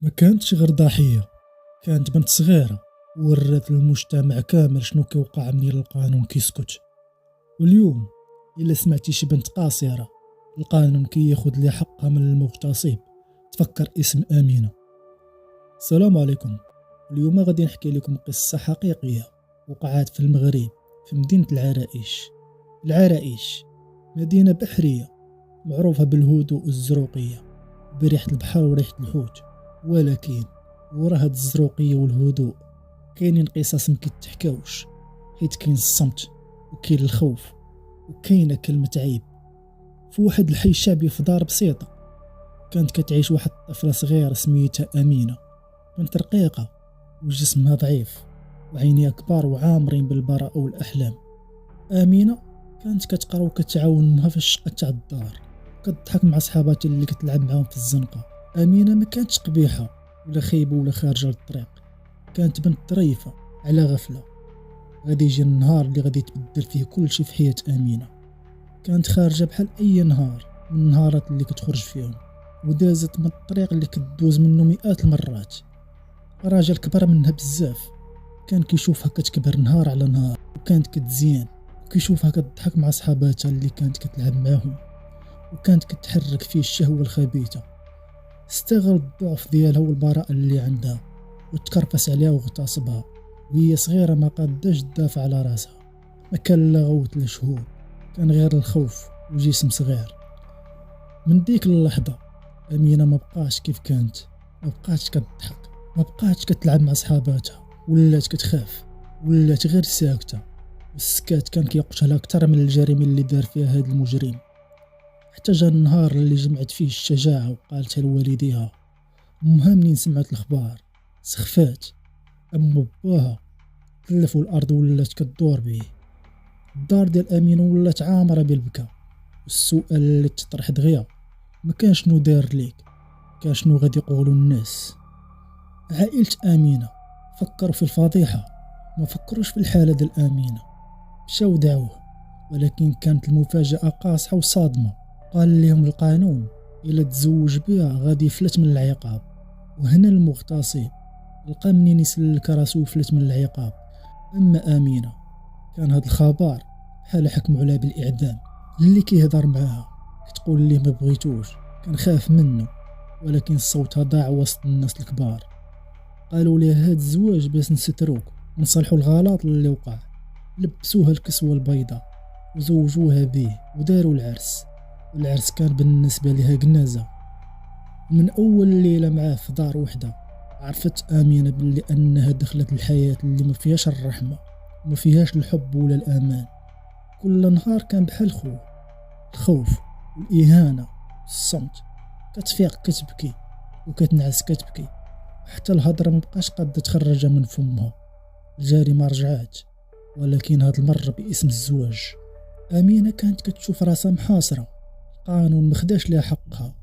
ما كانتش غير ضحية، كانت بنت صغيرة ورات للمجتمع كامل شنو كيوقع منين القانون كيسكت. واليوم إلا سمعتي شي بنت قاصرة القانون كياخد لي حقها من المغتصب، تفكر اسم آمنة. السلام عليكم. اليوم غادي نحكي لكم قصة حقيقية وقعت في المغرب، في مدينة العرائش مدينة بحرية معروفة بالهدوء والزروقية، بريحة البحر وريحة الحوت. ولكن ورا هاد الزروقية والهدوء كاينين قصص مكيتحكاوش، حيت كاين الصمت وكاين الخوف وكاينه كلمة عيب. في واحد الحي الشعبي في دار بسيطة كانت كتعيش واحد الطفلة صغيرة سميتها أمينة، بنت رقيقة وجسمها ضعيف وعينيها كبار وعامرين بالبراءة والأحلام. أمينة كانت كتقرا وكتعاون امها في الشقة تاع الدار، كتضحك مع صحاباتها اللي كتلعب معاهم في الزنقة. أمينة ما كانتش قبيحة ولا خايبة ولا خارجة للطريق، كانت بنت ظريفة على غفلة. غادي يجي النهار اللي غادي يتبدل فيه كل شي في حياة أمينة. كانت خارجة بحال أي نهار من النهارات اللي كتخرج فيهم، ودازت من الطريق اللي كتدوز منه مئات المرات. راجل كبر منها بزاف كان كيشوفها كتكبر نهار على نهار، وكانت كتزين وكيشوفها كتضحك مع صحاباتها اللي كانت كتلعب معاهم، وكانت كتحرك فيه الشهوة الخبيثة. استغل الضعف ديالها والبراءة اللي عندها وتكرفس عليها واغتصبها وهي صغيرة، ما قاداش تدافع على راسها. ما كان لا غوت لا شهود، كان غير الخوف وجسم صغير. من ديك اللحظة أمينة ما بقاش كيف كانت، ما بقاتش كتضحك، ما بقاتش كتلعب مع صحاباتها، ولات كتخاف، ولات غير ساكتة. والسكات كان كيقتلها أكثر من الجريمة اللي دار فيها هاد المجرم. حتى جا النهار اللي جمعت فيه الشجاعة وقالتها لوالديها. أمها منين سمعت الأخبار سخفات، أما باها تلفوا الأرض ولات كدور بيه. الدار ديال أمينة ولات عامرة بالبكا، والسؤال اللي تطرح دغيا ما كان شنو دار ليك، كان شنو غادي يقولوا الناس. عائلة أمينة فكروا في الفضيحة، ما فكروش في الحالة ديال أمينة. مشاو دعوه، ولكن كانت المفاجأة قاصحة وصادمة. قال لهم القانون إلا تزوج بها غادي يفلت من العقاب. وهنا المغتصب لقى منين يسلك راسو يفلت من العقاب. أما أمينة كان هاد الخبر بحال حكموا عليها بالإعدام. اللي كيهضر معاها كتقول ليه ما بغيتوش، كان خاف منه، ولكن صوتها ضاع وسط الناس الكبار. قالوا ليه هاد الزواج باش نستروك ونصلحوا الغلط اللي وقع. لبسوها الكسوة البيضاء وزوجوها به وداروا العرس. والعرس كان بالنسبة لها جنازة. من أول ليلة معاه في دار وحدة عرفت آمنة باللي أنها دخلت الحياة اللي ما فيهاش الرحمة وما فيهاش الحب ولا الأمان. كل نهار كان بحال خوه، الخوف والإهانة والصمت. كتفيق كتبكي وكتنعس كتبكي، حتى الهضرة مبقاش قادة تخرجها من فمها. الجريمة رجعات، ولكن هاد المرة باسم الزواج. أمينة كانت كتشوف راسها محاصرة، القانون مخداش لها حقها،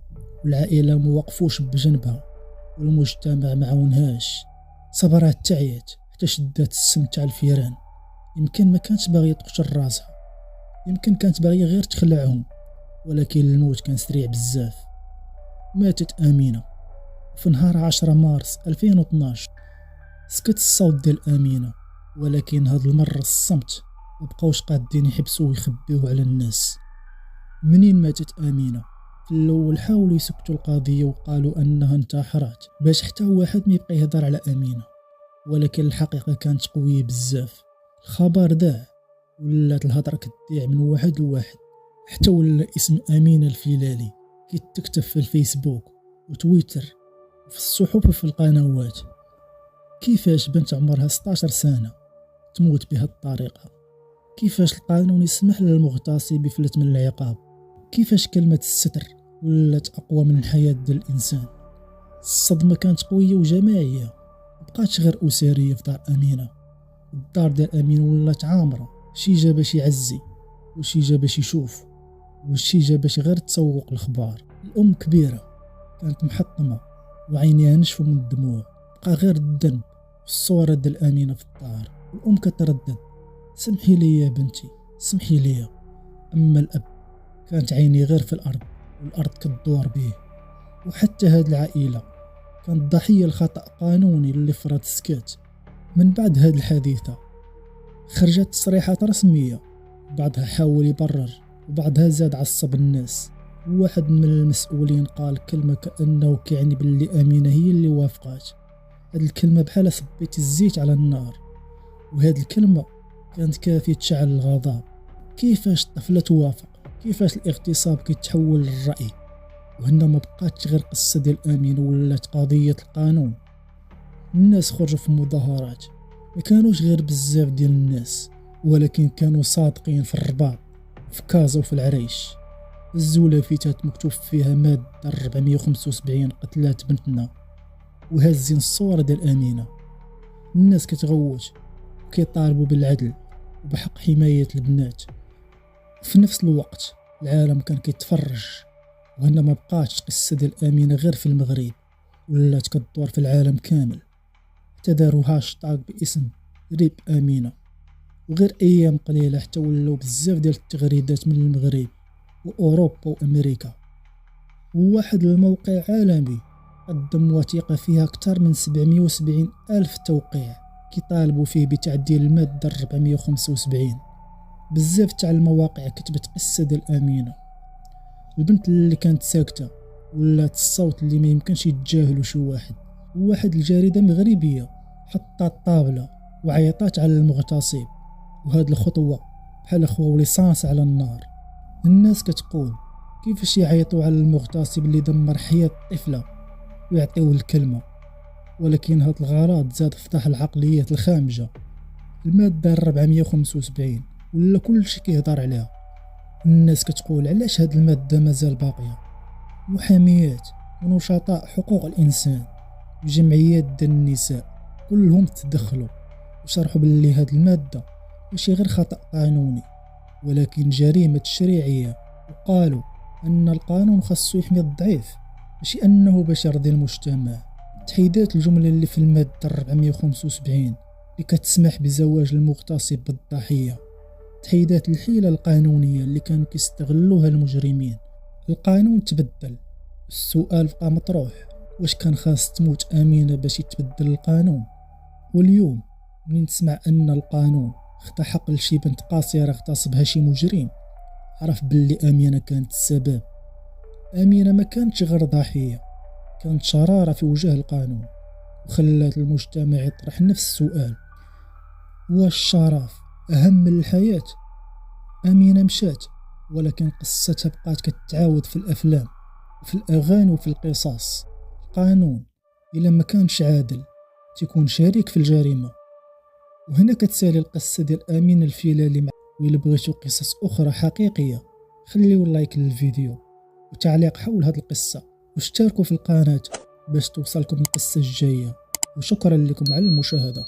والعائلة موقفوش بجنبها، والمجتمع معاونهاش. صبرات تعيات حتى شدات السم تاع الفيران. يمكن ما كانت باغية تقتل راسها، يمكن كانت باغية غير تخلعهم، ولكن الموت كان سريع بزاف. ماتت أمينة في نهار 10 مارس 2012. سكت الصوت ديال أمينة، ولكن هاد المرة الصمت مبقاوش قادين يحبسوه ويخبيوه على الناس. منين ماتت أمينة في الأول حاولوا يسكتوا القضية وقالوا أنها انتحرت باش حتى واحد ما يبقى يهضر على أمينة، ولكن الحقيقة كانت قوية بزاف. الخبر داع، ولات الهضرة كتذيع من واحد لواحد، حتى ولا اسم أمينة الفيلالي كيتكتب في الفيسبوك وتويتر وفي الصحف وفي القنوات. كيفاش بنت عمرها 16 سنة تموت بهذه الطريقة؟ كيفاش القانون يسمح للمغتصب يفلت من العقاب؟ كيفاش كلمة الستر ولات أقوى من الحياة ديال الإنسان؟ الصدمة كانت قوية وجماعية، مبقاتش غير أسرية في دار أمينة. الدار ديال أمينة ولات عامرة، شي جا باش يعزي، وشي جا باش يشوف، وشي جا باش غير تسوق الأخبار. الأم كبيرة كانت محطمة وعينيها نشفوا من الدموع، بقى غير الذنب والصورة ديال أمينة في الدار. الأم كتردد سمحي لي يا بنتي، سمحي لي. أما الأب كانت عيني غير في الأرض، والأرض كتدور به. وحتى هاد العائلة كانت ضحية لخطأ قانوني اللي فرض سكات. من بعد هاد الحادثة خرجت تصريحات رسمية، بعضها حاول يبرر وبعضها زاد عصب الناس. واحد من المسؤولين قال كلمة كأنه كيعني باللي أمينة هي اللي وافقات. هاد الكلمة بحال صبيت الزيت على النار، وهاد الكلمة كانت كافية تشعل الغضب. كيفاش الطفلة توافق؟ كيفاش الاغتصاب كيتحول للرأي؟ وهنا ما بقاتش غير قصة ديال أمينة، ولات قضية القانون. الناس خرجوا في مظاهرات، ما كانوش غير بزاف ديال الناس، ولكن كانوا صادقين في الرباط، في كازا وفي العريش. الزلافيتات مكتوب فيها مادة 475 قتلات بنتنا، وهازين الصورة ديال أمينة. الناس كتغوت وكيطالبوا بالعدل وبحق حماية البنات. في نفس الوقت العالم كان كيتفرج، وهنا ما بقاتش قصة ديال أمينة غير في المغرب، ولات كدور في العالم كامل. حتى داروا هاشتاغ باسم ريب أمينة، وغير أيام قليلة حتى ولاو بزاف ديال التغريدات من المغرب وأوروبا وأمريكا. وواحد الموقع عالمي قدم وثيقة فيها أكثر من 770 ألف توقيع كيطالبوا فيه بتعديل المادة 475. بزاف تاع المواقع كتبت قصة ديال أمينة، البنت اللي كانت ساكتة ولات الصوت اللي ما يمكنش يتجاهلو شي واحد. وواحد الجريدة مغربية حطات طابلة وعيطات على المغتصب، وهاد الخطوة بحال خواو ليسانس على النار. الناس كتقول كيفاش يعيطوا على المغتصب اللي دمر حياة طفلة ويعطيوه الكلمة؟ ولكن هاد الغرض زاد فتح العقليات الخامجة. المادة 475 ولا كلشي كيهضر عليها. الناس كتقول علاش هاد المادة مازال باقية؟ محاميات ونشطاء حقوق الإنسان وجمعيات ديال النساء كلهم تدخلوا وشرحوا باللي هاد المادة ماشي غير خطأ قانوني، ولكن جريمة تشريعية. وقالوا أن القانون خاصو يحمي الضعيف، ماشي أنه بشر ديال المجتمع. تحيدات الجملة اللي في المادة 475 اللي كتسمح بزواج المغتصب بالضحية. تحيدات الحيلة القانونية اللي كانوا كيستغلوها المجرمين. القانون تبدل، السؤال بقى مطروح: واش كان خاص تموت أمينة باش يتبدل القانون؟ واليوم منين تسمع أن القانون خدا حق لشي بنت قاصرة اغتصبها شي مجرم، عرف باللي أمينة كانت السبب. أمينة ما كانتش غير ضحية، كانت شرارة في وجه القانون، وخلات المجتمع يطرح نفس السؤال: واش الشرف أهم من الحياة؟ أمينة مشات، ولكن قصتها بقات كتعاود في الأفلام وفي الأغاني وفي القصص. القانون إلا ما كانش عادل تكون شريك في الجريمة. وهنا كتسالي القصة ديال أمينة الفيلالي. وإلا بغيتو قصص أخرى حقيقية خليو لايك للفيديو وتعليق حول هاد القصة، واشتركوا في القناة باش توصلكم القصة الجاية. وشكرا لكم على المشاهدة.